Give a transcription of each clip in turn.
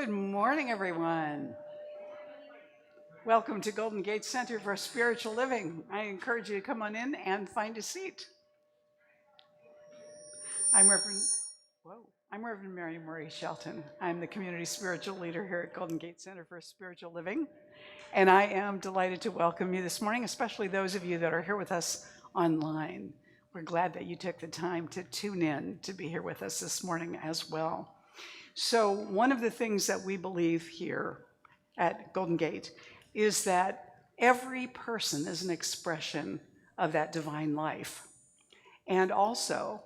Good morning, everyone. Welcome to Golden Gate Center for Spiritual Living. I encourage you to come on in and find a seat. I'm Reverend Mary Marie Shelton. I'm the community spiritual leader here at Golden Gate Center for Spiritual Living. And I am delighted to welcome you this morning, especially those of you that are here with us online. We're glad that you took the time to tune in to be here with us this morning as well. So one of the things that we believe here at Golden Gate is that every person is an expression of that divine life. And also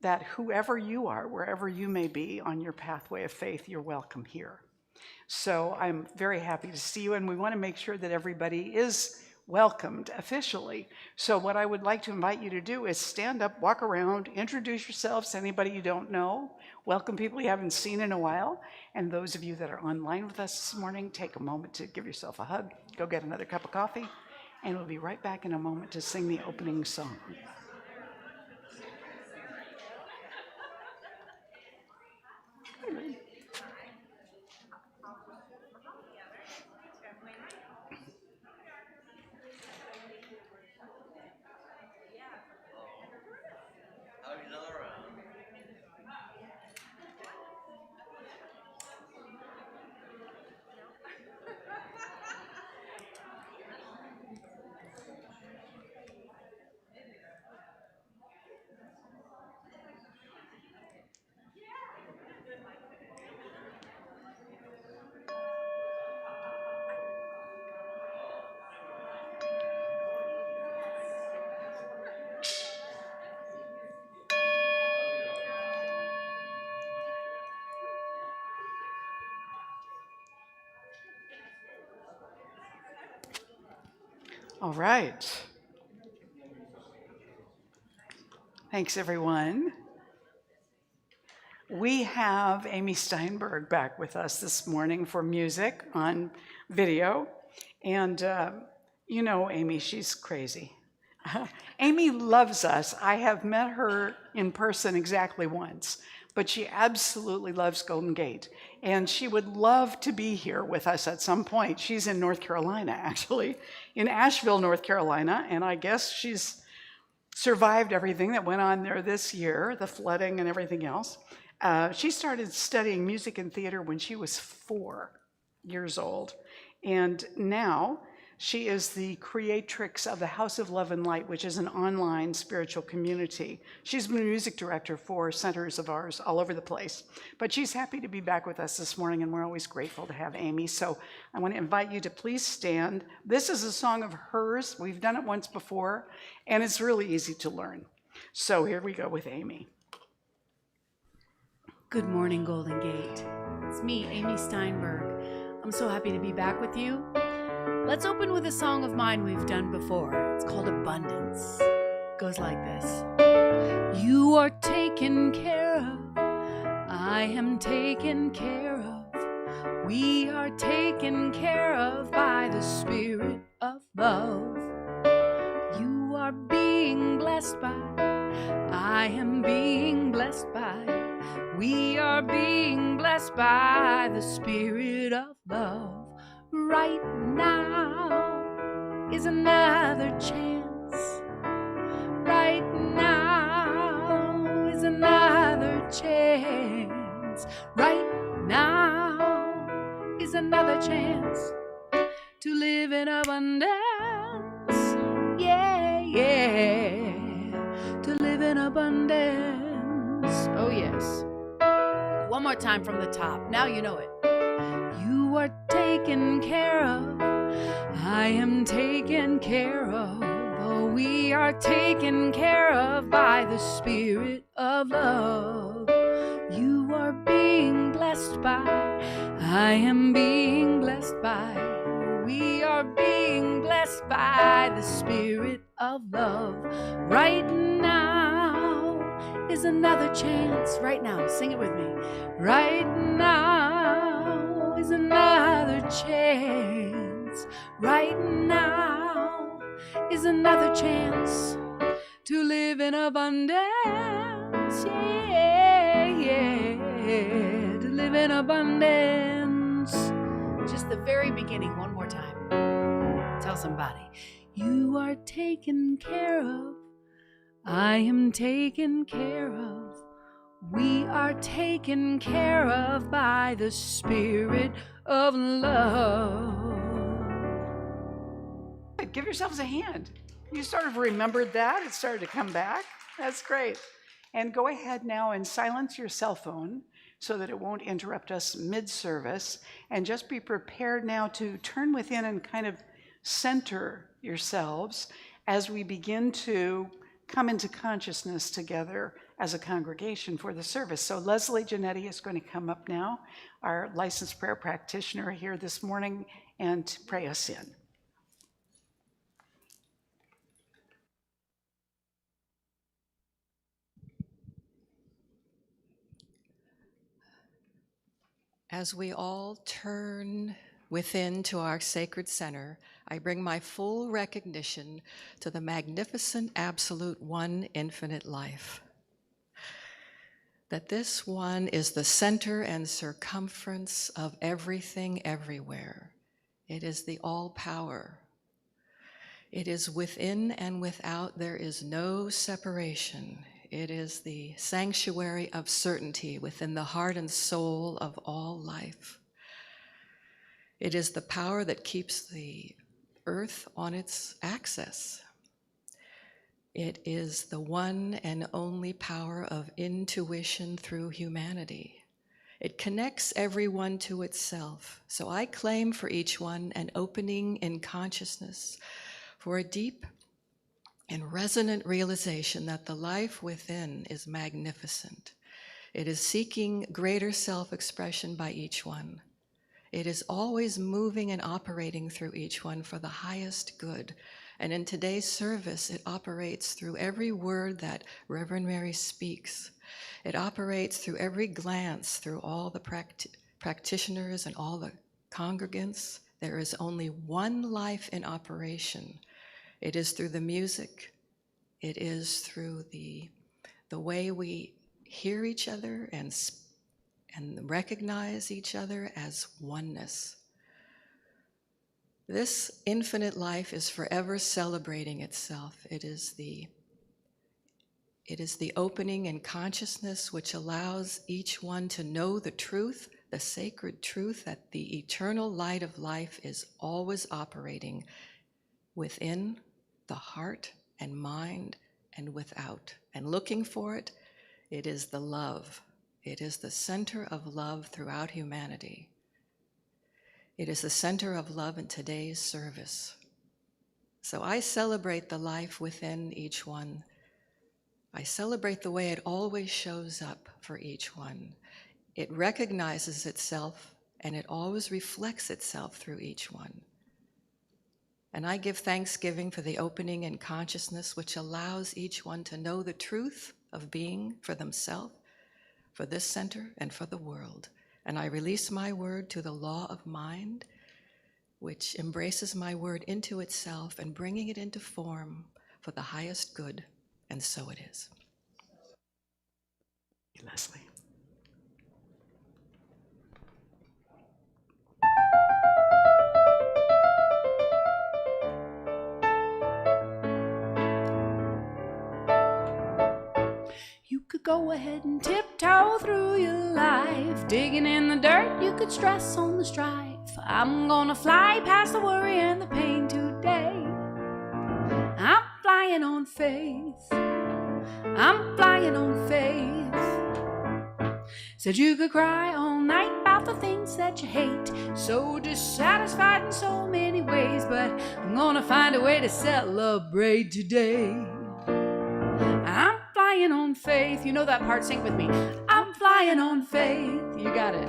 that whoever you are, wherever you may be on your pathway of faith, you're welcome here. So I'm very happy to see you, and we want to make sure that everybody is welcomed officially. So what I would like to invite you to do is stand up, walk around, introduce yourselves to anybody you don't know, welcome people you haven't seen in a while, and those of you that are online with us this morning, take a moment to give yourself a hug, go get another cup of coffee, and we'll be right back in a moment to sing the opening song. All right. Thanks, everyone. We have Amy Steinberg back with us this morning for music on video. And you know Amy, she's crazy. Amy loves us. I have met her in person exactly once, but she absolutely loves Golden Gate. And she would love to be here with us at some point. She's in North Carolina, actually, in Asheville, North Carolina, and I guess she's survived everything that went on there this year, the flooding and everything else. She started studying music and theater when she was 4 years old, and now she is the creatrix of the House of Love and Light, which is an online spiritual community. She's been a music director for centers of ours all over the place. But she's happy to be back with us this morning, and we're always grateful to have Amy. So I want to invite you to please stand. This is a song of hers. We've done it once before, and it's really easy to learn. So here we go with Amy. Good morning, Golden Gate. It's me, Amy Steinberg. I'm so happy to be back with you. Let's open with a song of mine we've done before. It's called Abundance. It goes like this. You are taken care of. I am taken care of. We are taken care of by the Spirit of love. You are being blessed by. I am being blessed by. We are being blessed by the Spirit of love. Right now is another chance. Right now is another chance. Right now is another chance to live in abundance. Yeah, yeah, to live in abundance. Oh, yes. One more time from the top. Now you know it. You are taken care of. I am taken care of. Oh, we are taken care of by the Spirit of love. You are being blessed by. I am being blessed by. We are being blessed by the Spirit of love. Right now is another chance. Right now, sing it with me. Right now is another chance. Right now is another chance to live in abundance. Yeah, yeah, to live in abundance. the very beginning one more time. Tell somebody. You are taken care of. I am taken care of. We are taken care of by the Spirit of love. Give yourselves a hand. You sort of remembered that. It started to come back. That's great. And go ahead now and silence your cell phone so that it won't interrupt us mid-service. And just be prepared now to turn within and kind of center yourselves as we begin to come into consciousness together as a congregation for the service. So Leslie Janetti is going to come up now, our licensed prayer practitioner here this morning, and pray us in. As we all turn within to our sacred center, I bring my full recognition to the magnificent absolute one infinite life. That this one is the center and circumference of everything everywhere. It is the all-power. It is within and without. There is no separation. It is the sanctuary of certainty within the heart and soul of all life. It is the power that keeps the earth on its axis. It is the one and only power of intuition through humanity. It connects everyone to itself. So I claim for each one an opening in consciousness for a deep and resonant realization that the life within is magnificent. It is seeking greater self-expression by each one. It is always moving and operating through each one for the highest good. And in today's service, it operates through every word that Reverend Mary speaks. It operates through every glance, through all the practitioners and all the congregants. There is only one life in operation. It is through the music. It is through the way we hear each other and recognize each other as oneness. This infinite life is forever celebrating itself. It is the opening in consciousness which allows each one to know the truth, the sacred truth that the eternal light of life is always operating within the heart and mind and without. And looking for it, it is the love. It is the center of love throughout humanity. It is the center of love in today's service. So I celebrate the life within each one. I celebrate the way it always shows up for each one. It recognizes itself and it always reflects itself through each one. And I give thanksgiving for the opening in consciousness which allows each one to know the truth of being for themselves, for this center, and for the world. And I release my word to the law of mind, which embraces my word into itself and bringing it into form for the highest good. And so it is. Leslie. You could go ahead and tiptoe through your life, digging in the dirt, you could stress on the strife. I'm gonna fly past the worry and the pain today. I'm flying on faith. I'm flying on faith. Said you could cry all night about the things that you hate, so dissatisfied in so many ways, but I'm gonna find a way to celebrate today. I'm flying on faith. You know that part, sing with me. I'm flying on faith. You got it.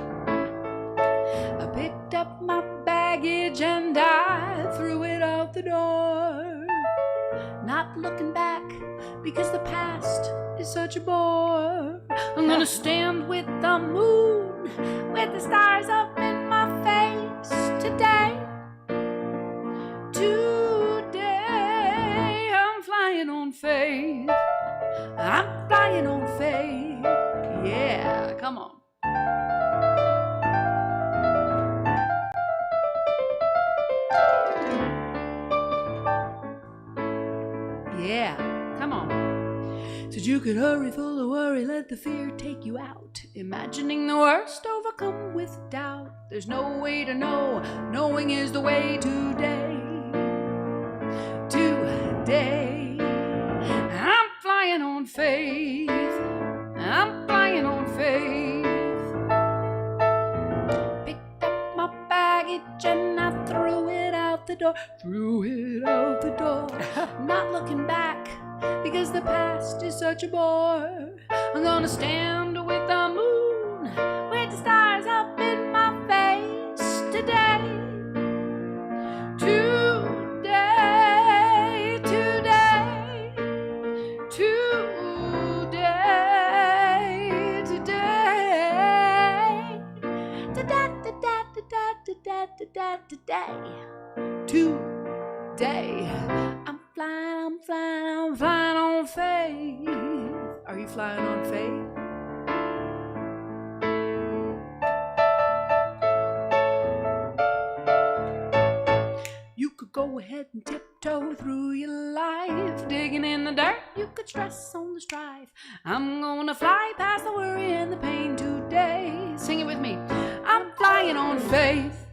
I picked up my baggage and I threw it out the door, not looking back because the past is such a bore. I'm gonna stand with the moon, with the stars up in my face today. Today I'm flying on faith. I'm flying on faith. Yeah, come on. could hurry full of worry, let the fear take you out. Imagining the worst, overcome with doubt. There's no way to know, knowing is the way today. Today, I'm flying on faith. I'm flying on faith. Picked up my baggage and I threw it out the door. Threw it out the door. Not looking back, because the past is such a bore. I'm gonna stand with the moon, with the stars up in my face today. Today, today, today, today, today. I'm flying on faith. Are you flying on faith? You could go ahead and tiptoe through your life, digging in the dirt, you could stress on the strife. I'm gonna fly past the worry and the pain today. Sing it with me. I'm flying on faith.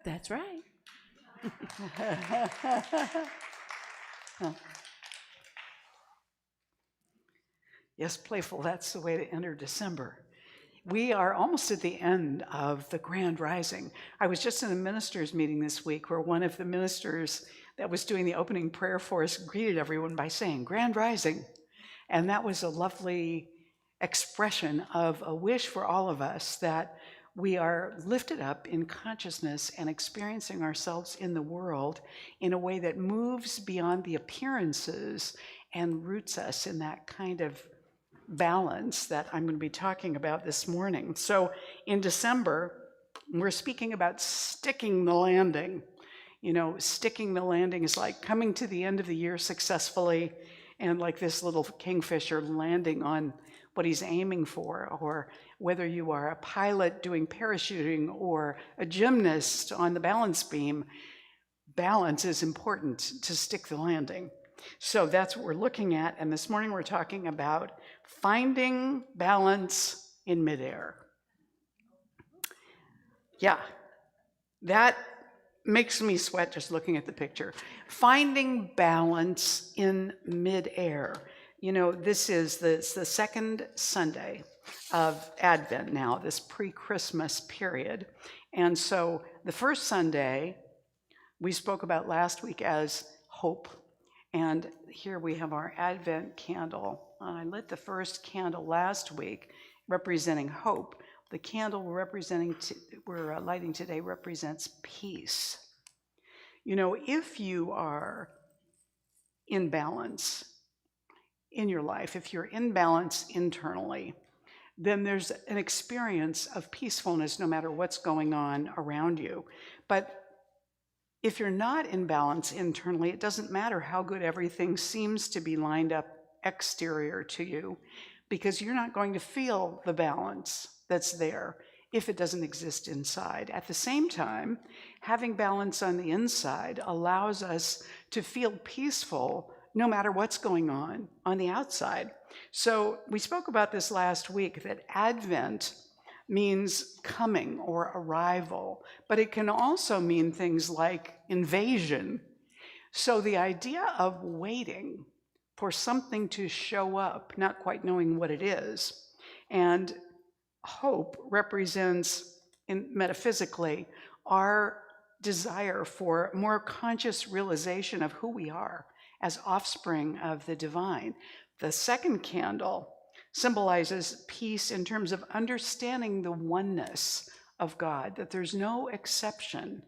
That's right. Yes, playful, that's the way to enter December. We are almost at the end of the Grand Rising. I was just in a ministers' meeting this week where one of the ministers that was doing the opening prayer for us greeted everyone by saying, Grand Rising. And that was a lovely expression of a wish for all of us that we are lifted up in consciousness and experiencing ourselves in the world in a way that moves beyond the appearances and roots us in that kind of balance that I'm going to be talking about this morning. So in December, we're speaking about sticking the landing. You know, sticking the landing is like coming to the end of the year successfully and like this little kingfisher landing on what he's aiming for, or whether you are a pilot doing parachuting or a gymnast on the balance beam, balance is important to stick the landing. So that's what we're looking at, and this morning we're talking about finding balance in midair. Yeah, that makes me sweat just looking at the picture. Finding balance in midair. You know, this is the second Sunday of Advent now, this pre-Christmas period. And so the first Sunday we spoke about last week as hope. And here we have our Advent candle. I lit the first candle last week representing hope. The candle we're lighting today represents peace. You know, if you are in balance in your life, if you're in balance internally, then there's an experience of peacefulness no matter what's going on around you. But if you're not in balance internally, it doesn't matter how good everything seems to be lined up exterior to you, because you're not going to feel the balance that's there if it doesn't exist inside. At the same time, having balance on the inside allows us to feel peaceful no matter what's going on the outside. So we spoke about this last week, that Advent means coming or arrival, but it can also mean things like invasion. So the idea of waiting for something to show up, not quite knowing what it is, and hope represents, metaphysically, our desire for more conscious realization of who we are as offspring of the divine. The second candle symbolizes peace in terms of understanding the oneness of God, that there's no exception,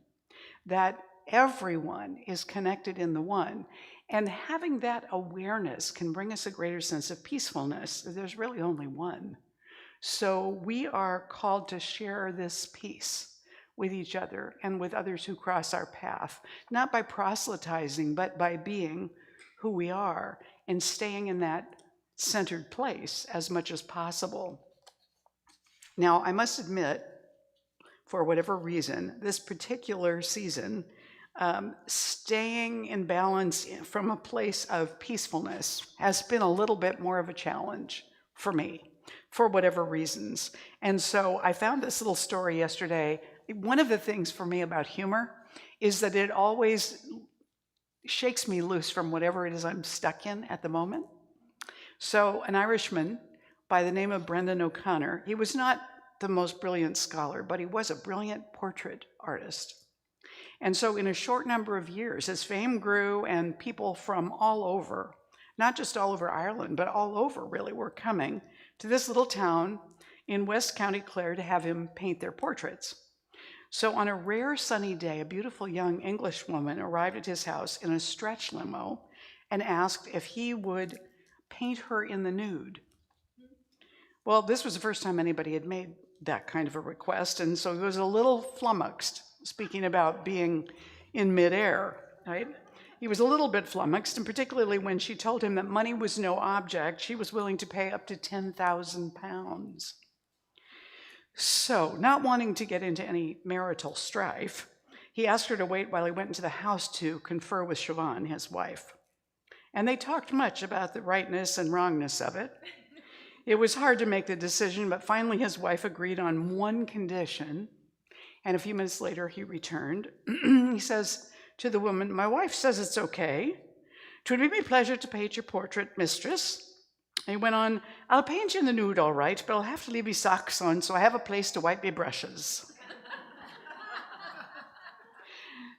that everyone is connected in the one. And having that awareness can bring us a greater sense of peacefulness. There's really only one. So we are called to share this peace with each other and with others who cross our path, not by proselytizing, but by being who we are and staying in that centered place as much as possible. Now, I must admit, for whatever reason, this particular season staying in balance from a place of peacefulness has been a little bit more of a challenge for me, for whatever reasons. And so I found this little story yesterday. One of the things for me about humor is that it always shakes me loose from whatever it is I'm stuck in at the moment. So an Irishman by the name of Brendan O'Connor, he was not the most brilliant scholar, but he was a brilliant portrait artist. And so in a short number of years, his fame grew, and people from all over, not just all over Ireland, but all over really, were coming to this little town in West County Clare to have him paint their portraits. So on a rare sunny day, a beautiful young English woman arrived at his house in a stretch limo and asked if he would paint her in the nude. Well, this was the first time anybody had made that kind of a request, and so he was a little flummoxed, speaking about being in midair, right? He was a little bit flummoxed, and particularly when she told him that money was no object, she was willing to pay up to £10,000. So, not wanting to get into any marital strife, he asked her to wait while he went into the house to confer with Siobhan, his wife. And they talked much about the rightness and wrongness of it. It was hard to make the decision, but finally his wife agreed on one condition. And a few minutes later, he returned. He says to the woman, "My wife says it's okay. 'Twould be my pleasure to paint your portrait, mistress." And he went on, "I'll paint you in the nude, all right, but I'll have to leave me socks on so I have a place to wipe me brushes."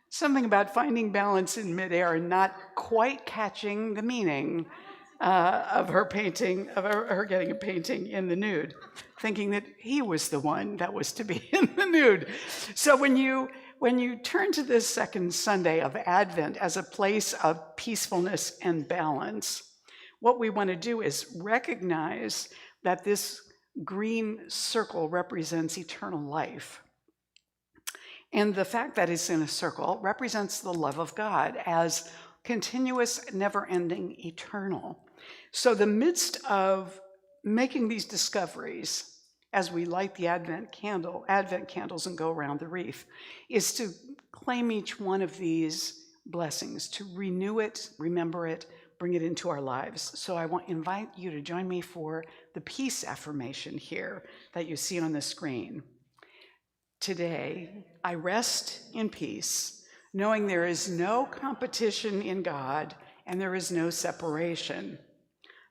Something about finding balance in midair and not quite catching the meaning of her painting, of her getting a painting in the nude, thinking that he was the one that was to be in the nude. So when you turn to this second Sunday of Advent as a place of peacefulness and balance, what we want to do is recognize that this green circle represents eternal life. And the fact that it's in a circle represents the love of God as continuous, never-ending, eternal. So the midst of making these discoveries, as we light the Advent candles and go around the wreath, is to claim each one of these blessings, to renew it, remember it, bring it into our lives. So I want to invite you to join me for the peace affirmation here that you see on the screen. Today, I rest in peace, knowing there is no competition in God and there is no separation.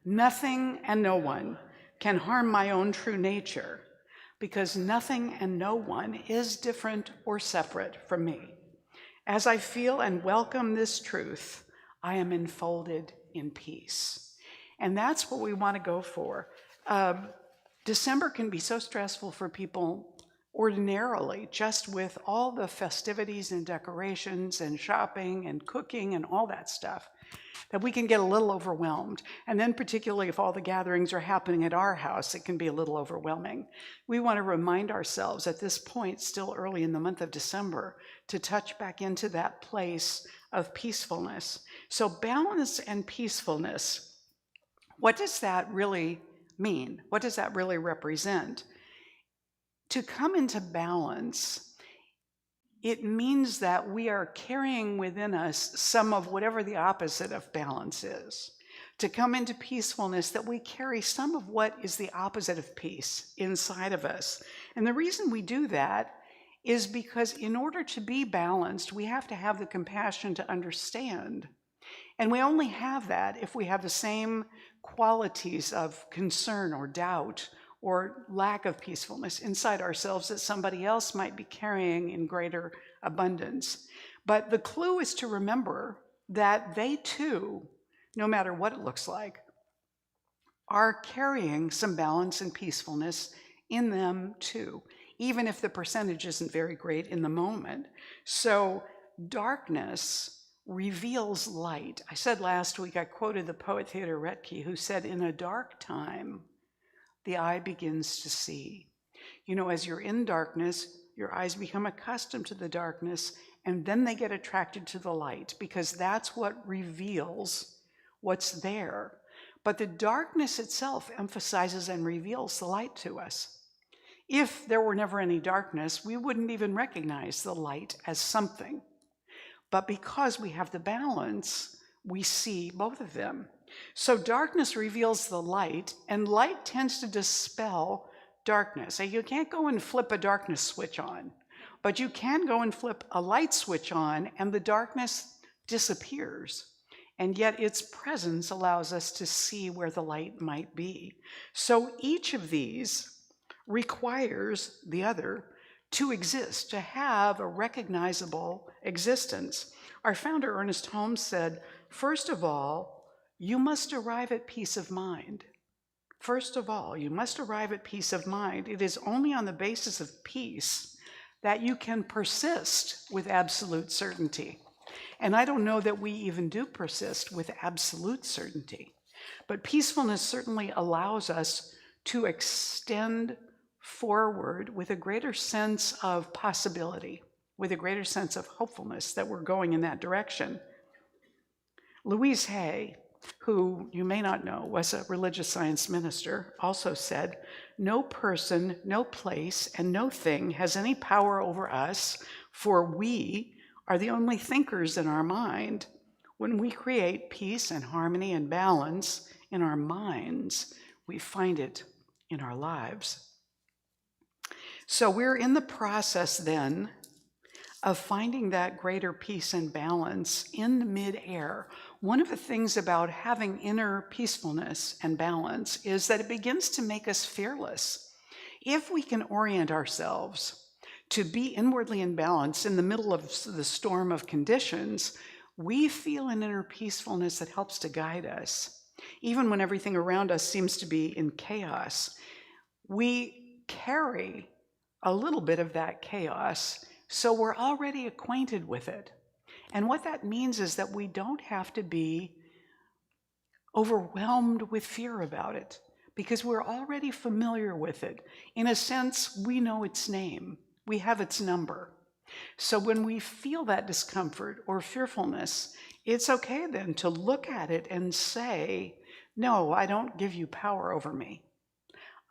Nothing and no one can harm my own true nature, because nothing and no one is different or separate from me. As I feel and welcome this truth, I am enfolded in peace. And that's what we want to go for. December can be so stressful for people ordinarily, just with all the festivities and decorations and shopping and cooking and all that stuff, that we can get a little overwhelmed. And then particularly if all the gatherings are happening at our house, it can be a little overwhelming. We want to remind ourselves at this point, still early in the month of December, to touch back into that place of peacefulness. So balance and peacefulness, what does that really mean? What does that really represent? To come into balance, it means that we are carrying within us some of whatever the opposite of balance is. To come into peacefulness, that we carry some of what is the opposite of peace inside of us. And the reason we do that is because in order to be balanced, we have to have the compassion to understand. And we only have that if we have the same qualities of concern or doubt or lack of peacefulness inside ourselves that somebody else might be carrying in greater abundance. But the clue is to remember that they too, no matter what it looks like, are carrying some balance and peacefulness in them too, even if the percentage isn't very great in the moment. So darkness reveals light. I said last week, I quoted the poet Theodor Retke, who said, "In a dark time, the eye begins to see." You know, as you're in darkness, your eyes become accustomed to the darkness, and then they get attracted to the light, because that's what reveals what's there. But the darkness itself emphasizes and reveals the light to us. If there were never any darkness, we wouldn't even recognize the light as something. But because we have the balance, we see both of them. So darkness reveals the light, and light tends to dispel darkness. And you can't go and flip a darkness switch on, but you can go and flip a light switch on, and the darkness disappears. And yet its presence allows us to see where the light might be. So each of these requires the other to exist, to have a recognizable existence. Our founder, Ernest Holmes, said, first of all, you must arrive at peace of mind. First of all, you must arrive at peace of mind. It is only on the basis of peace that you can persist with absolute certainty. And I don't know that we even do persist with absolute certainty. But peacefulness certainly allows us to extend forward with a greater sense of possibility, with a greater sense of hopefulness that we're going in that direction. Louise Hay, who you may not know was a religious science minister, also said, no person, no place, and no thing has any power over us, for we are the only thinkers in our mind. When we create peace and harmony and balance in our minds, we find it in our lives. So we're in the process then of finding that greater peace and balance in midair. One of the things about having inner peacefulness and balance is that it begins to make us fearless. If we can orient ourselves to be inwardly in balance in the middle of the storm of conditions, we feel an inner peacefulness that helps to guide us. Even when everything around us seems to be in chaos, we carry a little bit of that chaos, so we're already acquainted with it. And what that means is that we don't have to be overwhelmed with fear about it, because we're already familiar with it. In a sense, we know its name. We have its number. So when we feel that discomfort or fearfulness, it's okay then to look at it and say, no, I don't give you power over me.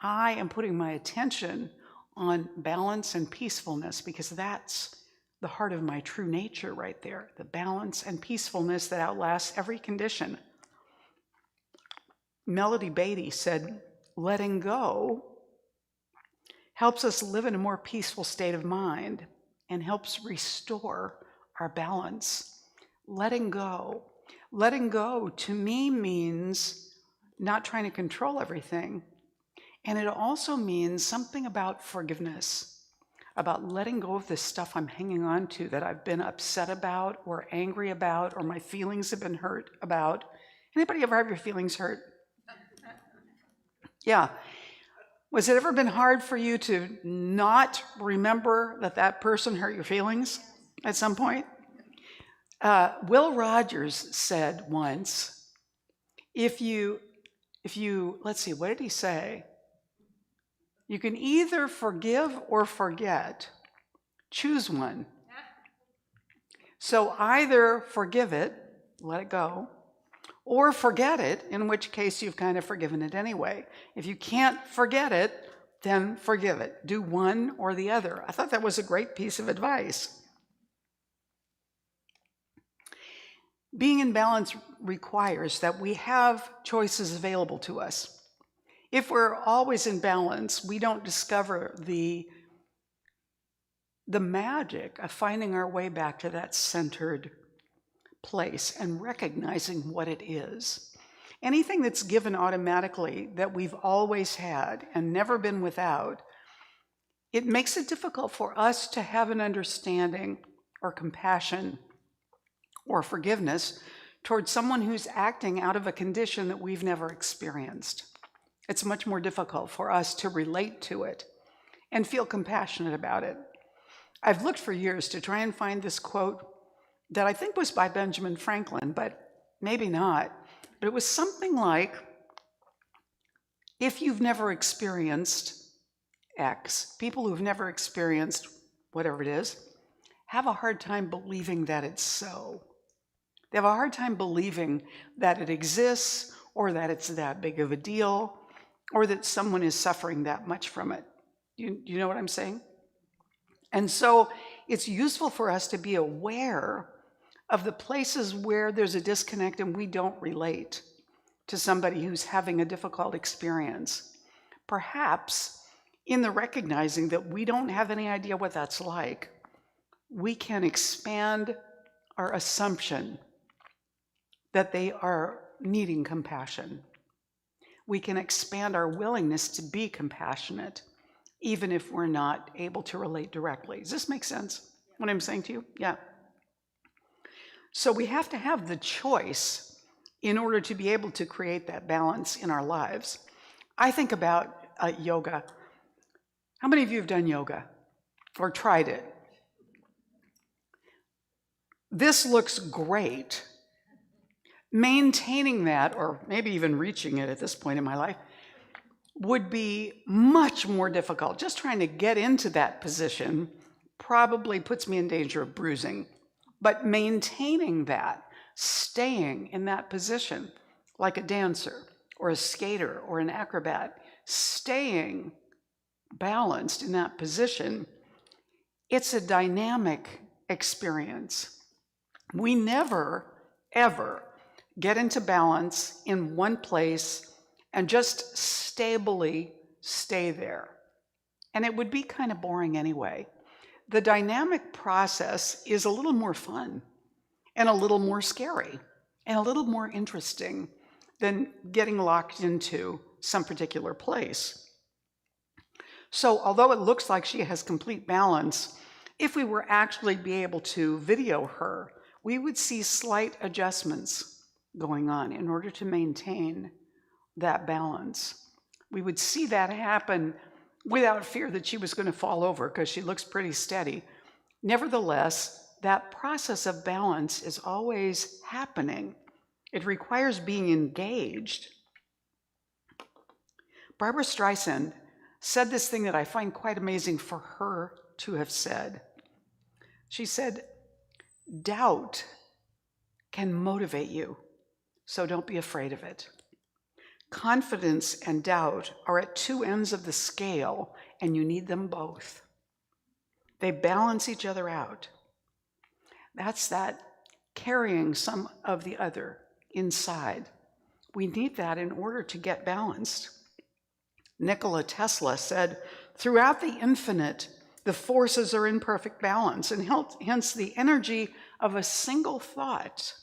I am putting my attention on balance and peacefulness, because that's the heart of my true nature right there, the balance and peacefulness that outlasts every condition. Melody Beatty said, letting go helps us live in a more peaceful state of mind and helps restore our balance. Letting go. Letting go to me means not trying to control everything. And it also means something about forgiveness, about letting go of this stuff I'm hanging on to that I've been upset about or angry about or my feelings have been hurt about. Anybody ever have your feelings hurt? Yeah. Was it ever been hard for you to not remember that that person hurt your feelings at some point? Will Rogers said once, if you, let's see, what did he say? You can either forgive or forget. Choose one. So either forgive it, let it go, or forget it, in which case you've kind of forgiven it anyway. If you can't forget it, then forgive it. Do one or the other. I thought that was a great piece of advice. Being in balance requires that we have choices available to us. If we're always in balance, we don't discover the magic of finding our way back to that centered place and recognizing what it is. Anything that's given automatically that we've always had and never been without, it makes it difficult for us to have an understanding or compassion or forgiveness towards someone who's acting out of a condition that we've never experienced. It's much more difficult for us to relate to it and feel compassionate about it. I've looked for years to try and find this quote that I think was by Benjamin Franklin, but maybe not. But it was something like, if you've never experienced X, people who've never experienced whatever it is, have a hard time believing that it's so. They have a hard time believing that it exists or that it's that big of a deal, or that someone is suffering that much from it. You know what I'm saying? And so it's useful for us to be aware of the places where there's a disconnect and we don't relate to somebody who's having a difficult experience. Perhaps in the recognizing that we don't have any idea what that's like, we can expand our assumption that they are needing compassion. We can expand our willingness to be compassionate, even if we're not able to relate directly. Does this make sense, what I'm saying to you? Yeah. So we have to have the choice in order to be able to create that balance in our lives. I think about yoga. How many of you have done yoga or tried it? This looks great. Maintaining that, or maybe even reaching it at this point in my life, would be much more difficult. Just trying to get into that position probably puts me in danger of bruising. But maintaining that, staying in that position, like a dancer or a skater or an acrobat, staying balanced in that position, it's a dynamic experience. We never, ever get into balance in one place and just stably stay there. And it would be kind of boring anyway. The dynamic process is a little more fun and a little more scary and a little more interesting than getting locked into some particular place. So although it looks like she has complete balance, if we were actually be able to video her, we would see slight adjustments going on in order to maintain that balance. We would see that happen without fear that she was going to fall over because she looks pretty steady. Nevertheless, that process of balance is always happening. It requires being engaged. Barbara Streisand said this thing that I find quite amazing for her to have said. She said, doubt can motivate you, so don't be afraid of it. Confidence and doubt are at two ends of the scale, and you need them both. They balance each other out. That's that carrying some of the other inside. We need that in order to get balanced. Nikola Tesla said, throughout the infinite, the forces are in perfect balance, and hence the energy of a single thought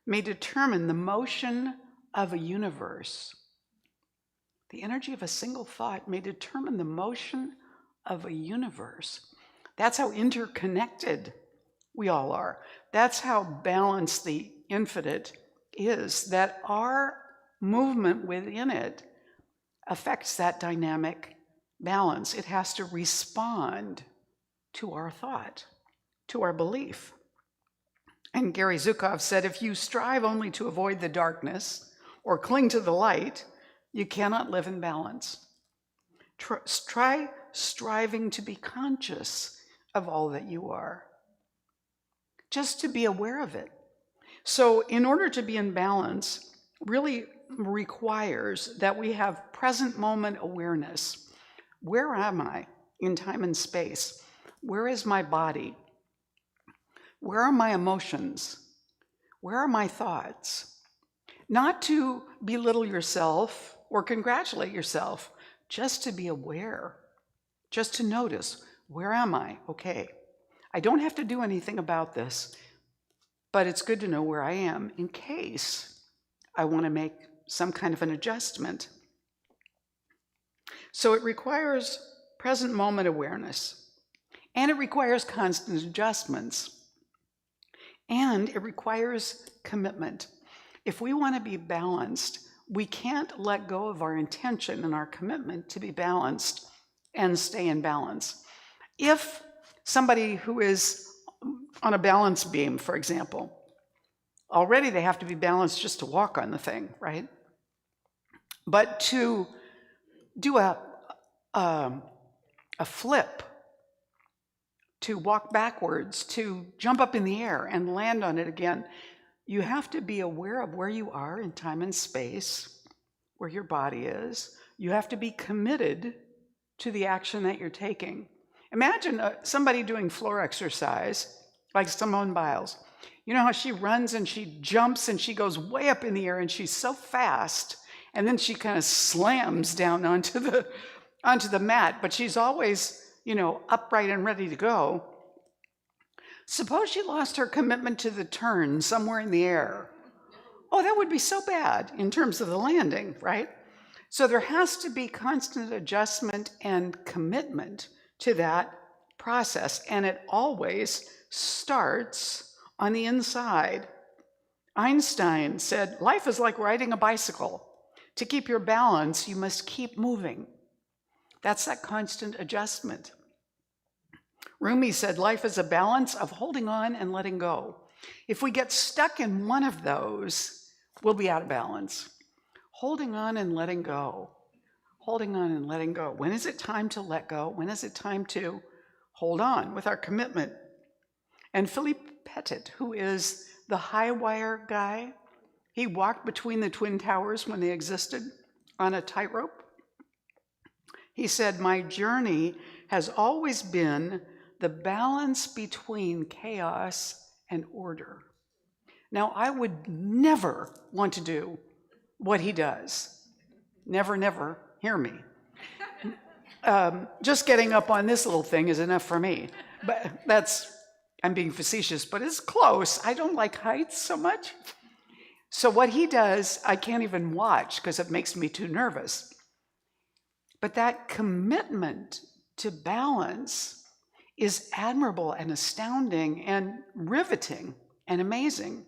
may determine the motion of a universe. The energy of a single thought may determine the motion of a universe. That's how interconnected we all are. That's how balanced the infinite is, that our movement within it affects that dynamic balance. It has to respond to our thought, to our belief. And Gary Zukov said, if you strive only to avoid the darkness or cling to the light, you cannot live in balance. Try striving to be conscious of all that you are, just to be aware of it. So in order to be in balance, really requires that we have present moment awareness. Where am I in time and space? Where is my body? Where are my emotions? Where are my thoughts? Not to belittle yourself or congratulate yourself, just to be aware, just to notice, where am I? Okay, I don't have to do anything about this, but it's good to know where I am in case I want to make some kind of an adjustment. So it requires present moment awareness, and it requires constant adjustments, and it requires commitment. If we want to be balanced, we can't let go of our intention and our commitment to be balanced and stay in balance. If somebody who is on a balance beam, for example, already they have to be balanced just to walk on the thing, right? But to do a flip, to walk backwards, to jump up in the air and land on it again, you have to be aware of where you are in time and space, where your body is. You have to be committed to the action that you're taking. Imagine somebody doing floor exercise, like Simone Biles. You know how she runs and she jumps and she goes way up in the air and she's so fast, and then she kind of slams down onto the mat, but she's always, upright and ready to go. Suppose she lost her commitment to the turn somewhere in the air. Oh, that would be so bad in terms of the landing, right? So there has to be constant adjustment and commitment to that process, and it always starts on the inside. Einstein said, life is like riding a bicycle. To keep your balance, you must keep moving. That's that constant adjustment. Rumi said, life is a balance of holding on and letting go. If we get stuck in one of those, we'll be out of balance. Holding on and letting go. Holding on and letting go. When is it time to let go? When is it time to hold on with our commitment? And Philippe Petit, who is the high wire guy, he walked between the Twin Towers when they existed on a tightrope. He said, my journey has always been the balance between chaos and order. Now, I would never want to do what he does. Never, never, hear me. Just getting up on this little thing is enough for me. But I'm being facetious, but it's close. I don't like heights so much. So what he does, I can't even watch because it makes me too nervous. But that commitment to balance is admirable and astounding and riveting and amazing.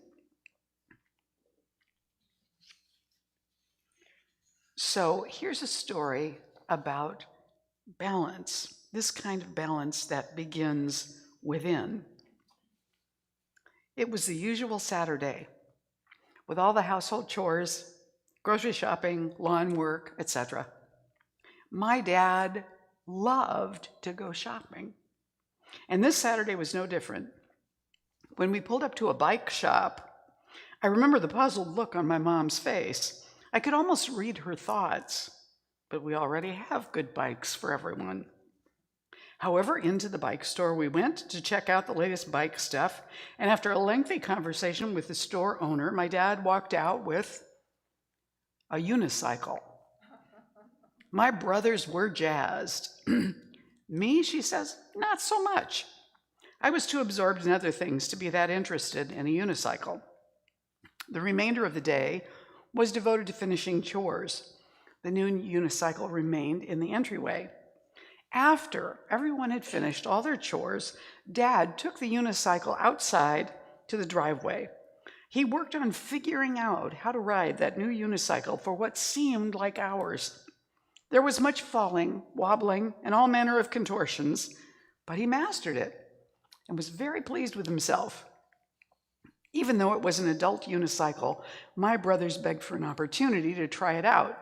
So here's a story about balance, this kind of balance that begins within. It was the usual Saturday with all the household chores, grocery shopping, lawn work, etc. My dad loved to go shopping. And this Saturday was no different. When we pulled up to a bike shop, I remember the puzzled look on my mom's face. I could almost read her thoughts, but we already have good bikes for everyone. However, into the bike store we went to check out the latest bike stuff, and after a lengthy conversation with the store owner, my dad walked out with a unicycle. My brothers were jazzed. Me, she says, not so much. I was too absorbed in other things to be that interested in a unicycle. The remainder of the day was devoted to finishing chores. The new unicycle remained in the entryway. After everyone had finished all their chores, Dad took the unicycle outside to the driveway. He worked on figuring out how to ride that new unicycle for what seemed like hours. There was much falling, wobbling, and all manner of contortions, but he mastered it and was very pleased with himself. Even though it was an adult unicycle, my brothers begged for an opportunity to try it out.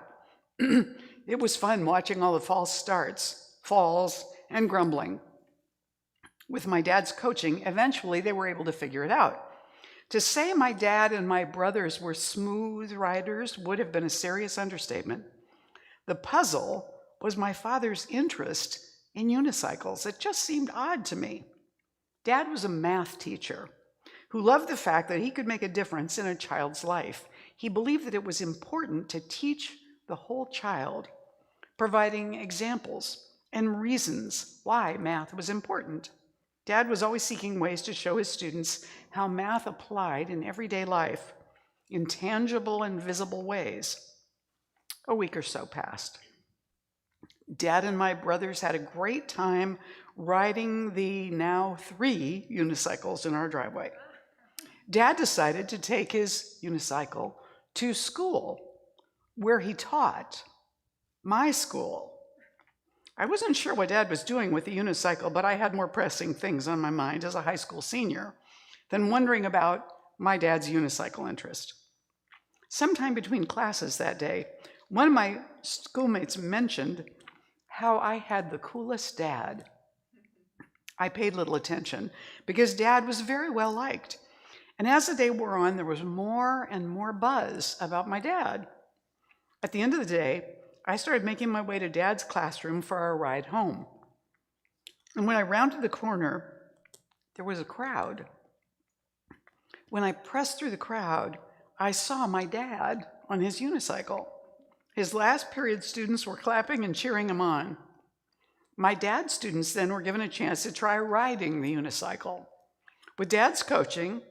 It was fun watching all the false starts, falls, and grumbling. With my dad's coaching, eventually they were able to figure it out. To say my dad and my brothers were smooth riders would have been a serious understatement. The puzzle was my father's interest in unicycles. It just seemed odd to me. Dad was a math teacher who loved the fact that he could make a difference in a child's life. He believed that it was important to teach the whole child, providing examples and reasons why math was important. Dad was always seeking ways to show his students how math applied in everyday life, in tangible and visible ways. A week or so passed. Dad and my brothers had a great time riding the now 3 unicycles in our driveway. Dad decided to take his unicycle to school, where he taught, my school. I wasn't sure what Dad was doing with the unicycle, but I had more pressing things on my mind as a high school senior than wondering about my dad's unicycle interest. Sometime between classes that day, one of my schoolmates mentioned how I had the coolest dad. I paid little attention because Dad was very well liked. And as the day wore on, there was more and more buzz about my dad. At the end of the day, I started making my way to Dad's classroom for our ride home. And when I rounded the corner, there was a crowd. When I pressed through the crowd, I saw my dad on his unicycle. His last period students were clapping and cheering him on. My dad's students then were given a chance to try riding the unicycle. With Dad's coaching,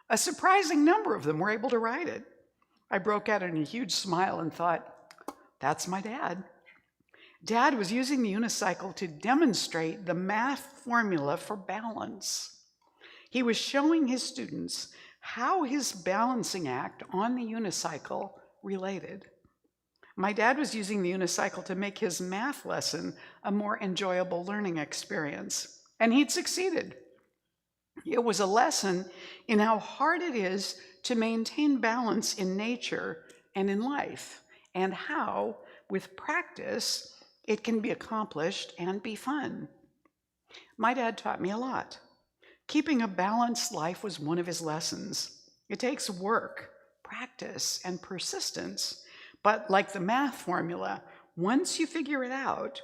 a surprising number of them were able to ride it. I broke out in a huge smile and thought, that's my dad. Dad was using the unicycle to demonstrate the math formula for balance. He was showing his students how his balancing act on the unicycle related. My dad was using the unicycle to make his math lesson a more enjoyable learning experience, and he'd succeeded. It was a lesson in how hard it is to maintain balance in nature and in life, and how, with practice, it can be accomplished and be fun. My dad taught me a lot. Keeping a balanced life was one of his lessons. It takes work, practice, and persistence, but like the math formula, once you figure it out,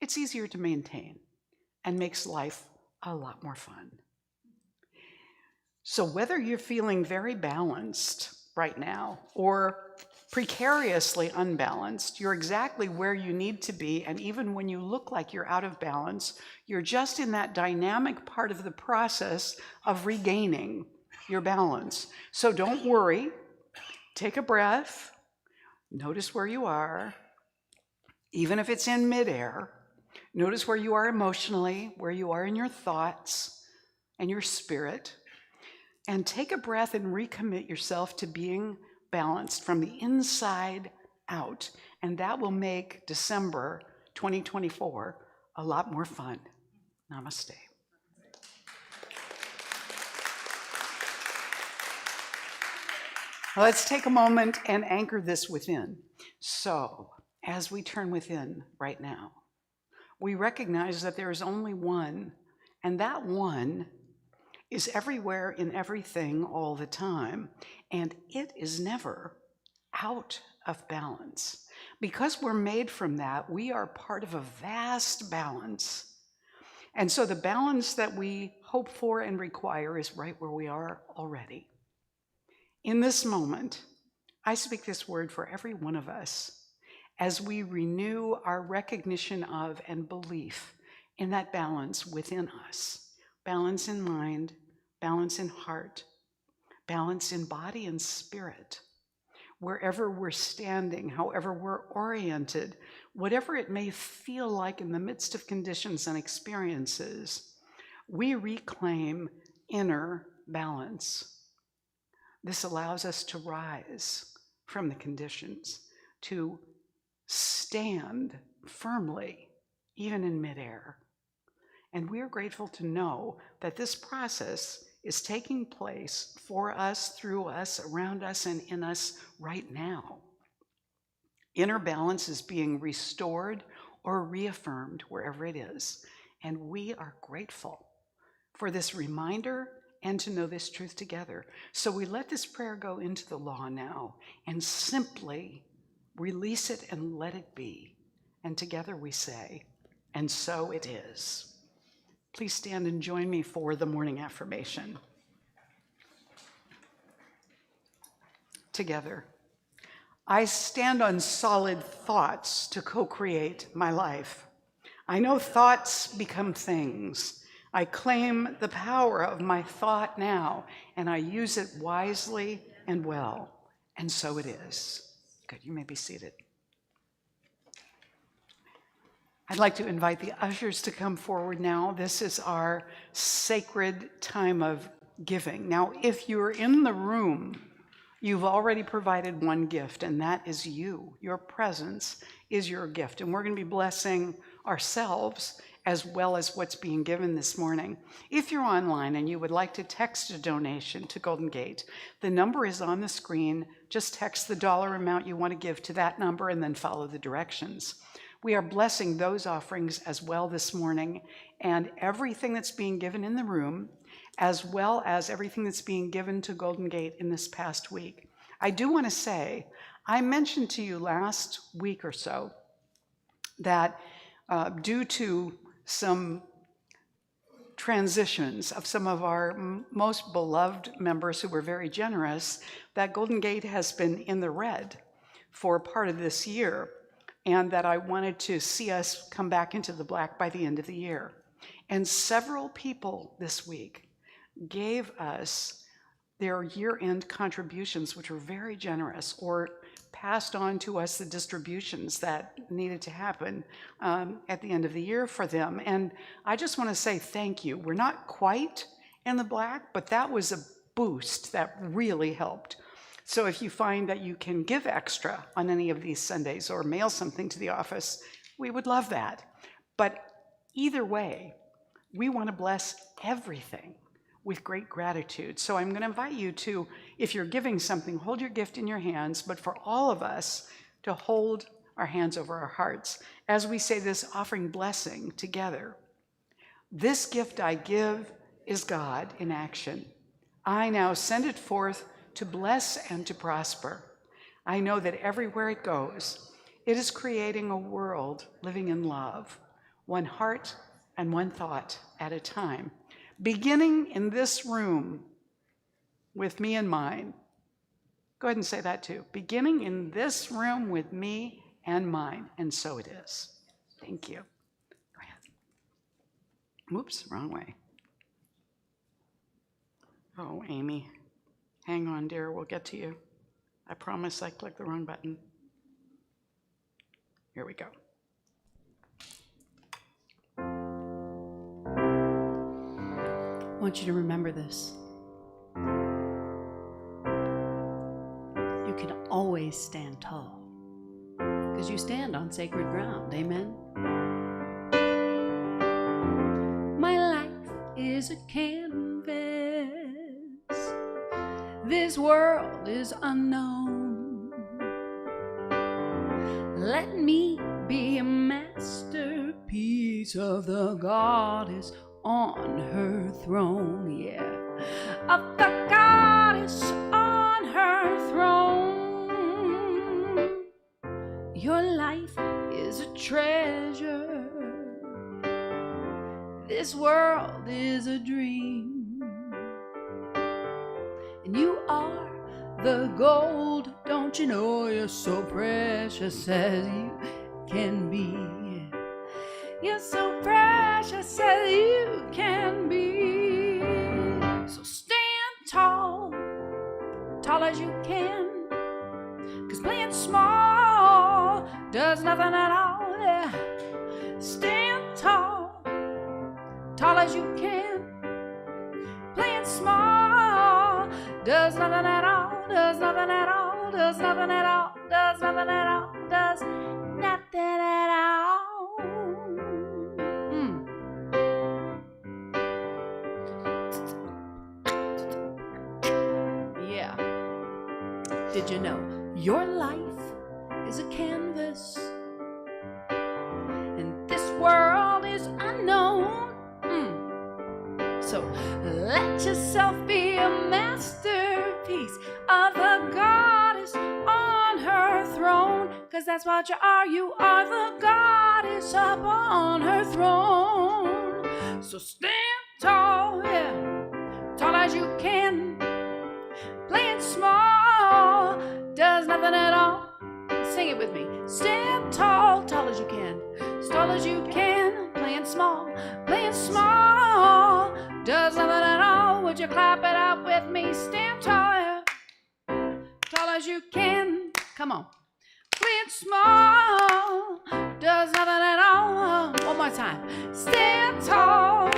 it's easier to maintain and makes life a lot more fun. So whether you're feeling very balanced right now or precariously unbalanced, you're exactly where you need to be, and even when you look like you're out of balance, you're just in that dynamic part of the process of regaining your balance. So don't worry, take a breath, notice where you are, even if it's in midair. Notice where you are emotionally, where you are in your thoughts and your spirit, and take a breath and recommit yourself to being balanced from the inside out, and that will make December 2024 a lot more fun. Namaste. Let's take a moment and anchor this within. So, as we turn within right now, we recognize that there is only one, and that one is everywhere in everything all the time, and it is never out of balance. Because we're made from that, we are part of a vast balance. And so the balance that we hope for and require is right where we are already. In this moment, I speak this word for every one of us as we renew our recognition of and belief in that balance within us. Balance in mind, balance in heart, balance in body and spirit. Wherever we're standing, however we're oriented, whatever it may feel like in the midst of conditions and experiences, we reclaim inner balance. This allows us to rise from the conditions, to stand firmly, even in midair. And we are grateful to know that this process is taking place for us, through us, around us, and in us right now. Inner balance is being restored or reaffirmed wherever it is. And we are grateful for this reminder and to know this truth together. So we let this prayer go into the law now and simply release it and let it be. And together we say, and so it is. Please stand and join me for the morning affirmation. Together. I stand on solid thoughts to co-create my life. I know thoughts become things. I claim the power of my thought now, and I use it wisely and well. And so it is. Good, you may be seated. I'd like to invite the ushers to come forward now. This is our sacred time of giving. Now, if you're in the room, you've already provided one gift, and that is you. Your presence is your gift, and we're going to be blessing ourselves as well as what's being given this morning. If you're online and you would like to text a donation to Golden Gate, the number is on the screen. Just text the dollar amount you want to give to that number and then follow the directions. We are blessing those offerings as well this morning, and everything that's being given in the room, as well as everything that's being given to Golden Gate in this past week. I do want to say, I mentioned to you last week or so that due to some transitions of some of our most beloved members who were very generous, that Golden Gate has been in the red for part of this year, and that I wanted to see us come back into the black by the end of the year. And several people this week gave us their year-end contributions, which were very generous, or passed on to us the distributions that needed to happen at the end of the year for them. And I just want to say thank you. We're not quite in the black, but that was a boost that really helped. So if you find that you can give extra on any of these Sundays or mail something to the office, we would love that. But either way, we want to bless everything with great gratitude. So I'm going to invite you to, if you're giving something, hold your gift in your hands, but for all of us to hold our hands over our hearts as we say this offering blessing together. This gift I give is God in action. I now send it forth to bless and to prosper. I know that everywhere it goes, it is creating a world living in love, one heart and one thought at a time, beginning in this room with me and mine. Go ahead and say that too. Beginning in this room with me and mine. And so it is. Thank you. Go ahead. Whoops, wrong way. Oh, Amy. Hang on, dear. We'll get to you. I promise I clicked the wrong button. Here we go. I want you to remember this. You can always stand tall because you stand on sacred ground. Amen. My life is a canvas. This world is unknown. Let me be a masterpiece of the goddess on her throne, yeah, of the goddess on her throne. Your life is a treasure. This world is a dream. And you are the gold, don't you know you're so precious as you can be. You're so precious as you can be. So stand tall, tall as you can, 'cause playing small does nothing at all, yeah. Stand tall, tall as you can, playing small does nothing at all, does nothing at all, does nothing at all, does nothing at all, does nothing at all. Yeah. Did you know your life is a canvas and this world is unknown? So let yourself be a masterpiece of the goddess on her throne, 'cause that's what you are. You are the goddess up on her throne. So stand tall, yeah, tall as you can. Playing small does nothing at all. Sing it with me. Stand tall, tall as you can. As tall as you can. Playing small does nothing at all. Would you clap it up with me? Stand tall, yeah, tall as you can. Come on. Playing small does nothing at all. One more time. Stand tall,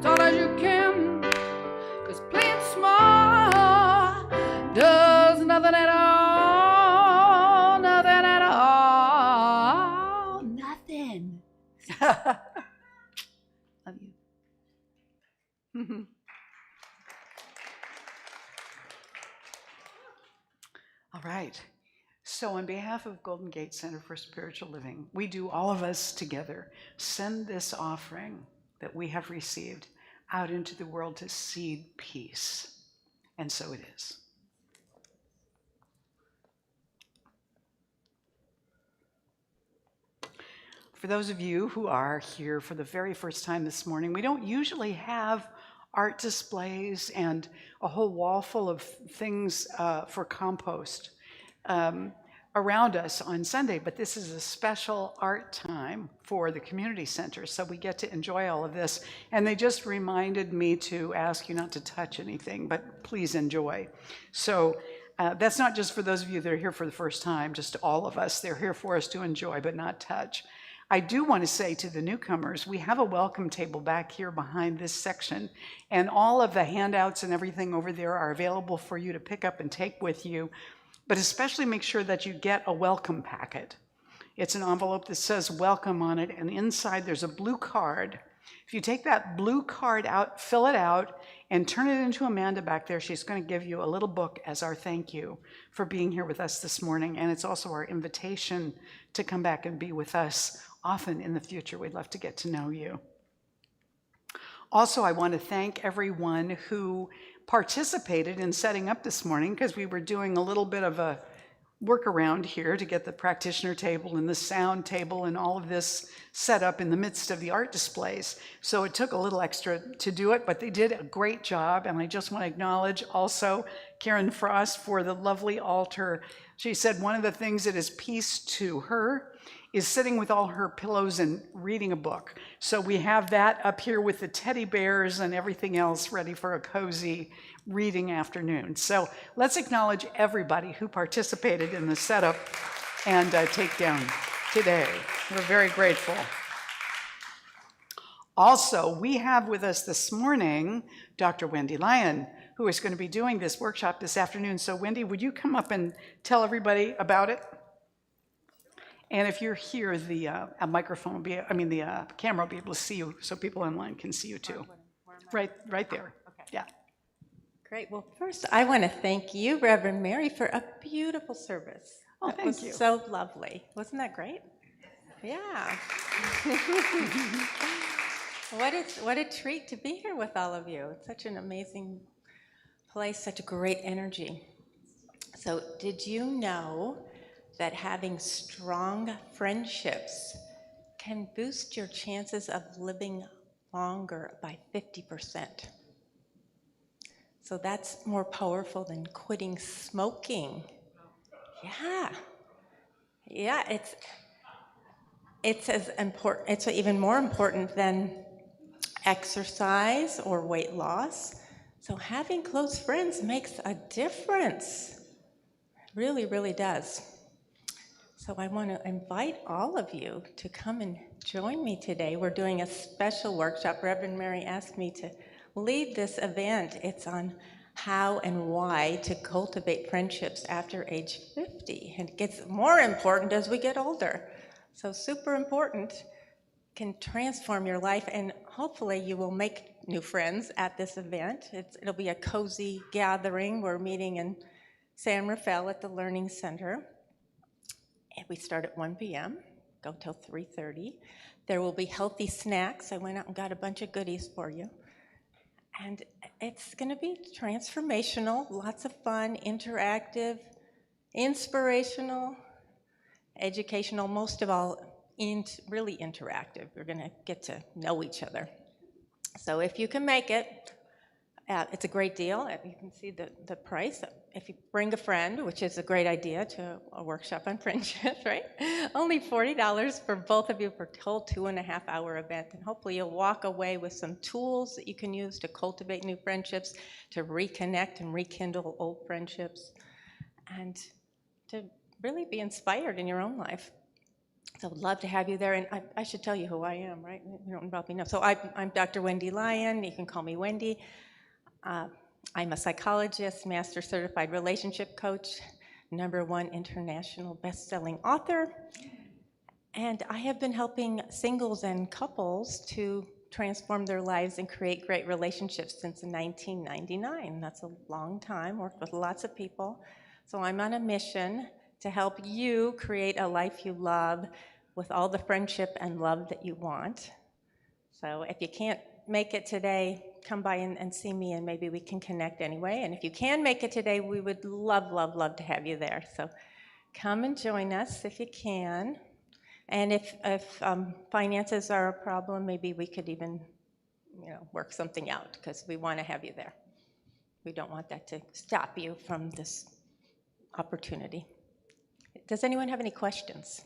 tall as you can. 'Cause playing small does nothing at all. Nothing at all. Nothing. Love you. All right. So on behalf of Golden Gate Center for Spiritual Living, we do, all of us together, send this offering that we have received out into the world to seed peace. And so it is. for those of you who are here for the very first time this morning, we don't usually have art displays and a whole wall full of things for compost around us on Sunday, but this is a special art time for the community center, so we get to enjoy all of this. And they just reminded me to ask you not to touch anything, but please enjoy. So that's not just for those of you that are here for the first time, just all of us. They're here for us to enjoy, but not touch. I do want to say to the newcomers, we have a welcome table back here behind this section, and all of the handouts and everything over there are available for you to pick up and take with you, but especially make sure that you get a welcome packet. It's an envelope that says welcome on it, and inside there's a blue card. If you take that blue card out, fill it out, and turn it into Amanda back there, she's going to give you a little book as our thank you for being here with us this morning, and it's also our invitation to come back and be with us often in the future. We'd love to get to know you. Also, I want to thank everyone who participated in setting up this morning, because we were doing a little bit of a workaround here to get the practitioner table and the sound table and all of this set up in the midst of the art displays. So it took a little extra to do it, but they did a great job. And I just want to acknowledge also Karen Frost for the lovely altar. She said one of the things that is peace to her is sitting with all her pillows and reading a book. So we have that up here with the teddy bears and everything else ready for a cozy reading afternoon. So let's acknowledge everybody who participated in the setup and takedown today. We're very grateful. Also, we have with us this morning Dr. Wendy Lyon, who is going to be doing this workshop this afternoon. So Wendy, would you come up and tell everybody about it? And if you're here, the microphone will be, the camera will be able to see you, so people online can see you too. Right there. Okay. Yeah. Great. Well, first, I want to thank you, Reverend Mary, for a beautiful service. Oh, thank you. That was so lovely. Wasn't that great? Yeah. What a treat to be here with all of you. It's such an amazing place, such a great energy. So, did you know that having strong friendships can boost your chances of living longer by 50%? So that's more powerful than quitting smoking. Yeah, it's as important, it's even more important than exercise or weight loss. So having close friends makes a difference. It really, really does. So I want to invite all of you to come and join me today. We're doing a special workshop. Reverend Mary asked me to lead this event. It's on how and why to cultivate friendships after age 50. And it gets more important as we get older. So super important, can transform your life, and hopefully you will make new friends at this event. It'll be a cozy gathering. We're meeting in San Rafael at the Learning Center. And we start at 1 p.m., go till 3:30. There will be healthy snacks. I went out and got a bunch of goodies for you. And it's going to be transformational, lots of fun, interactive, inspirational, educational, most of all, really interactive. We're going to get to know each other. So if you can make it, it's a great deal. You can see the price. If you bring a friend, which is a great idea, to a workshop on friendship, right? Only $40 for both of you for a whole 2.5-hour event. And hopefully you'll walk away with some tools that you can use to cultivate new friendships, to reconnect and rekindle old friendships, and to really be inspired in your own life. So I'd love to have you there. And I should tell you who I am, right? You don't probably know. So I'm Dr. Wendy Lyon. You can call me Wendy. I'm a psychologist, master certified relationship coach, #1 international best-selling author, and I have been helping singles and couples to transform their lives and create great relationships since 1999. That's a long time, worked with lots of people. So I'm on a mission to help you create a life you love with all the friendship and love that you want. So if you can't make it today, come by and see me, and maybe we can connect anyway. And if you can make it today, we would love, love, love to have you there. So come and join us if you can. And if finances are a problem, maybe we could even, work something out, because we want to have you there. We don't want that to stop you from this opportunity. Does anyone have any questions?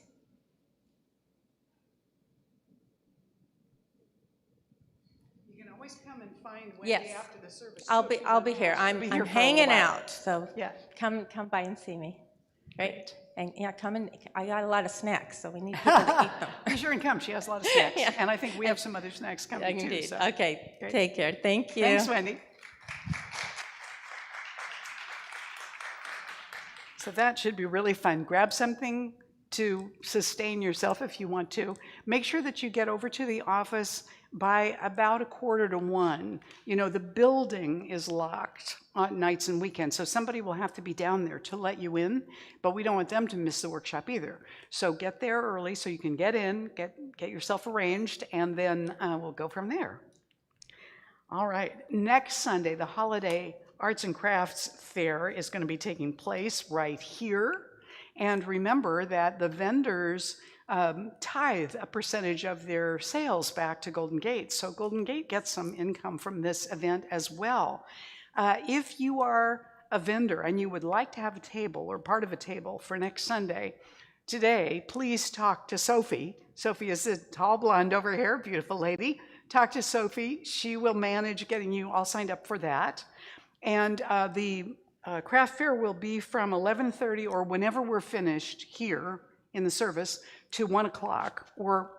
You can always come and find Wendy Yes. after the service. I'll too, be if you I'll want be to here. also I'm be here for a hanging little while. out, so Yeah. come by and see me. Right? Great. And yeah, come and I got a lot of snacks, so we need people to eat them. Be sure and come. She has a lot of snacks. Yeah. And I think we have some other snacks coming too. Indeed. So. Okay. Great. Take care. Thank you. Thanks, Wendy. So that should be really fun. Grab something to sustain yourself if you want to. Make sure that you get over to the office by about 1:45. The building is locked on nights and weekends, so somebody will have to be down there to let you in, but we don't want them to miss the workshop either. So get there early so you can get in, get yourself arranged, and then we'll go from there. All right, next Sunday, the Holiday Arts and Crafts Fair is going to be taking place right here. And remember that the vendors tithe a percentage of their sales back to Golden Gate. So Golden Gate gets some income from this event as well. If you are a vendor and you would like to have a table or part of a table for next Sunday, today, please talk to Sophie. Sophie is a tall blonde over here, beautiful lady. Talk to Sophie. She will manage getting you all signed up for that. And the craft fair will be from 11:30 or whenever we're finished here in the service to 1 o'clock or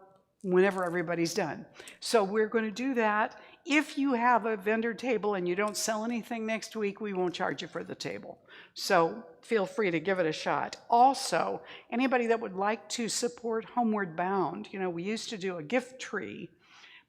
whenever everybody's done. So we're going to do that. If you have a vendor table and you don't sell anything next week, we won't charge you for the table. So feel free to give it a shot. Also, anybody that would like to support Homeward Bound, we used to do a gift tree,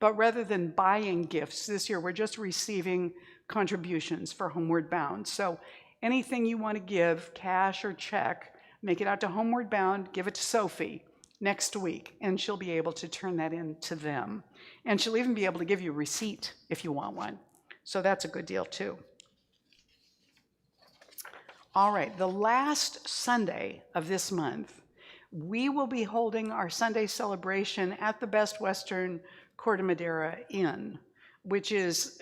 but rather than buying gifts, this year we're just receiving contributions for Homeward Bound. So anything you want to give, cash or check, make it out to Homeward Bound, give it to Sophie next week, and she'll be able to turn that in to them. And she'll even be able to give you a receipt if you want one. So that's a good deal too. All right, the last Sunday of this month, we will be holding our Sunday celebration at the Best Western Corte Madera Inn, which is,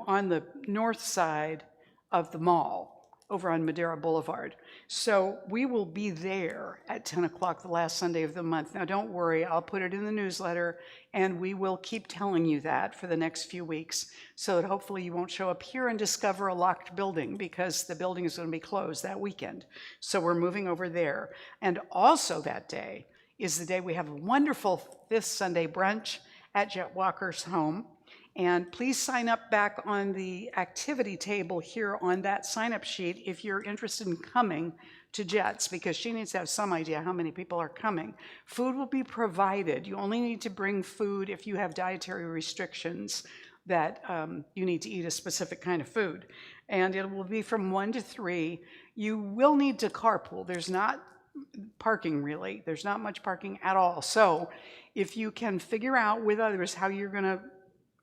on the north side of the mall over on Madera Boulevard. So we will be there at 10 o'clock the last Sunday of the month. Now don't worry, I'll put it in the newsletter and we will keep telling you that for the next few weeks so that hopefully you won't show up here and discover a locked building because the building is going to be closed that weekend. So we're moving over there. And also that day is the day we have a wonderful Fifth Sunday brunch at Jet Walker's home. And please sign up back on the activity table here on that sign-up sheet if you're interested in coming to Jet's, because she needs to have some idea how many people are coming. Food will be provided. You only need to bring food if you have dietary restrictions that you need to eat a specific kind of food. And it will be from 1 to 3. You will need to carpool. There's not parking really. There's not much parking at all. So if you can figure out with others how you're going to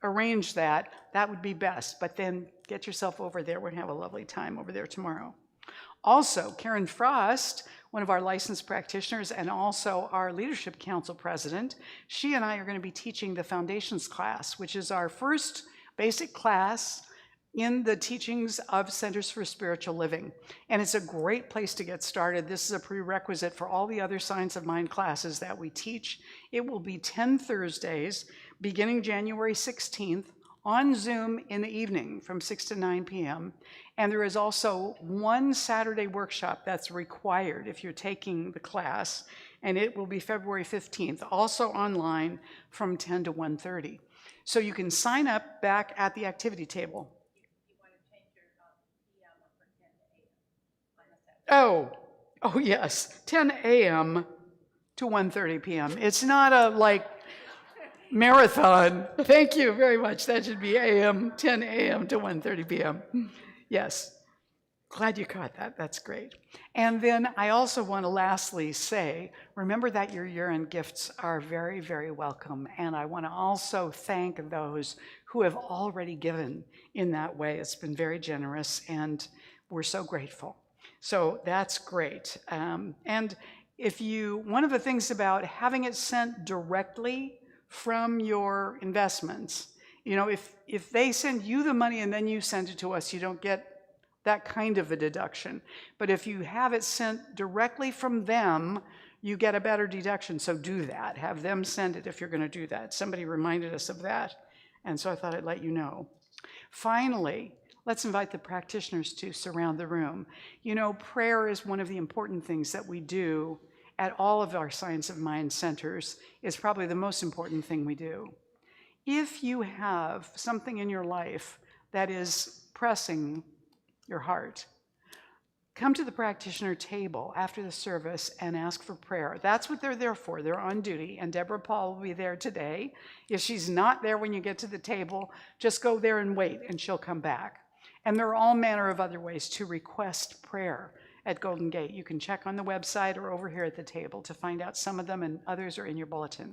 arrange that, that would be best. But then get yourself over there. We're going to have a lovely time over there tomorrow. Also, Karen Frost, one of our licensed practitioners and also our Leadership Council president, she and I are going to be teaching the Foundations class, which is our first basic class in the teachings of Centers for Spiritual Living. And it's a great place to get started. This is a prerequisite for all the other Science of Mind classes that we teach. It will be 10 Thursdays, beginning January 16th, on Zoom in the evening from 6 to 9 p.m. And there is also one Saturday workshop that's required if you're taking the class, and it will be February 15th, also online from 10 to 1:30. So you can sign up back at the activity table. Oh yes, 10 a.m. to 1:30 p.m. It's not a marathon. Thank you very much. That should be a.m., 10 a.m. to 1:30 p.m. Yes. Glad you caught that. That's great. And then I also want to lastly say, remember that your year-end gifts are very, very welcome. And I want to also thank those who have already given in that way. It's been very generous, and we're so grateful. So that's great. And One of the things about having it sent directly from your investments, if they send you the money and then you send it to us, you don't get that kind of a deduction. But if you have it sent directly from them, you get a better deduction. So do that. Have them send it if you're going to do that. Somebody reminded us of that, and so I thought I'd let you know. Finally, let's invite the practitioners to surround the room. Prayer is one of the important things that we do at all of our Science of Mind centers. It's probably the most important thing we do. If you have something in your life that is pressing your heart, come to the practitioner table after the service and ask for prayer. That's what they're there for. They're on duty, and Deborah Paul will be there today. If she's not there when you get to the table, just go there and wait, and she'll come back. And there are all manner of other ways to request prayer at Golden Gate. You can check on the website or over here at the table to find out some of them, and others are in your bulletin.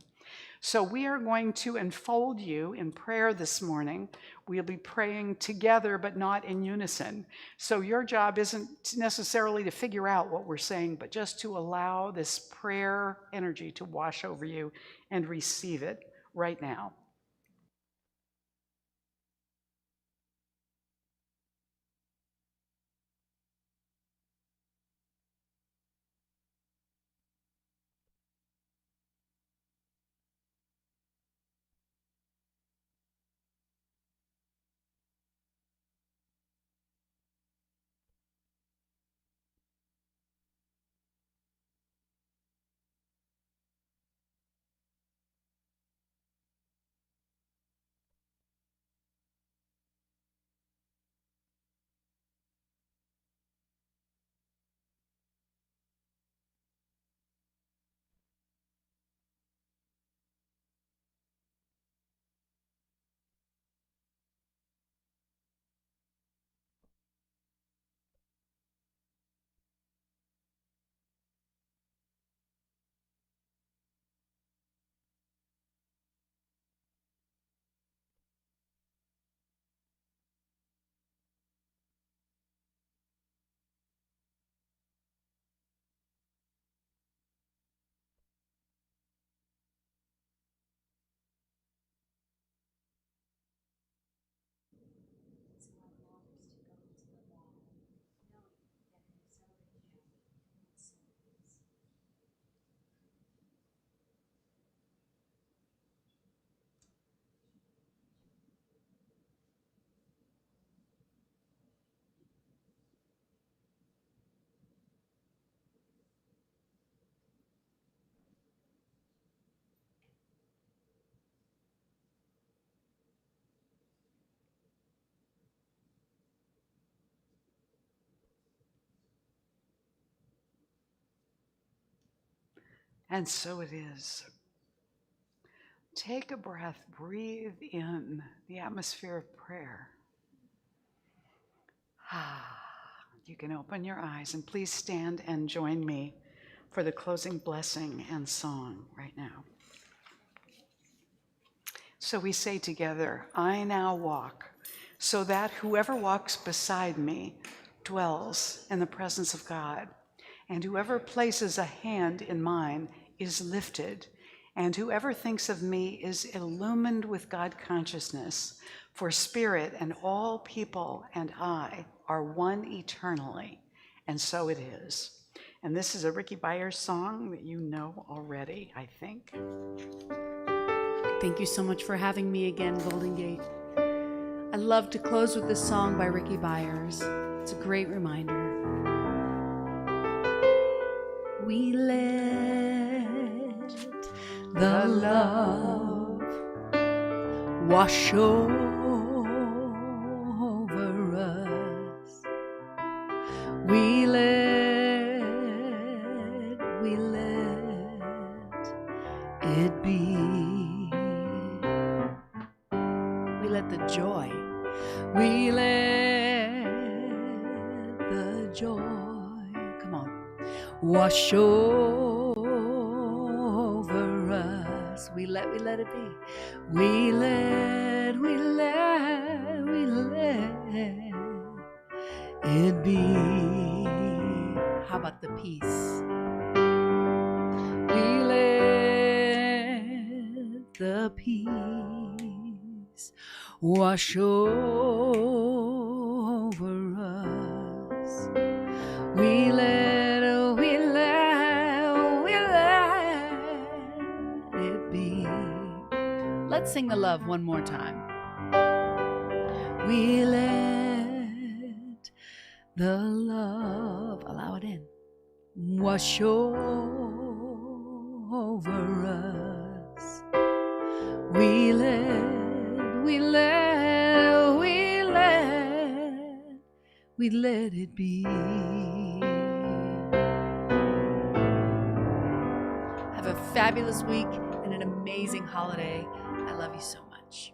So we are going to enfold you in prayer this morning. We'll be praying together, but not in unison. So your job isn't necessarily to figure out what we're saying, but just to allow this prayer energy to wash over you and receive it right now. And so it is. Take a breath, breathe in the atmosphere of prayer. You can open your eyes, and please stand and join me for the closing blessing and song right now. So we say together, I now walk, so that whoever walks beside me dwells in the presence of God, and whoever places a hand in mine is lifted, and whoever thinks of me is illumined with God consciousness, for spirit and all people and I are one eternally, and so it is. And this is a Ricky Byers song that you know already, I think. Thank you so much for having me again, Golden Gate. I love to close with this song by Ricky Byers. It's a great reminder. We let the love wash over us. We let it be. We let the joy, we let the joy, come on, wash over us. We let it be. We let it be. How about the peace? the peace wash over us. We let it be. Let's sing the love one more time. We let the love, allow it in, wash over us. We let it be. Have a fabulous week and an amazing holiday. I love you so much.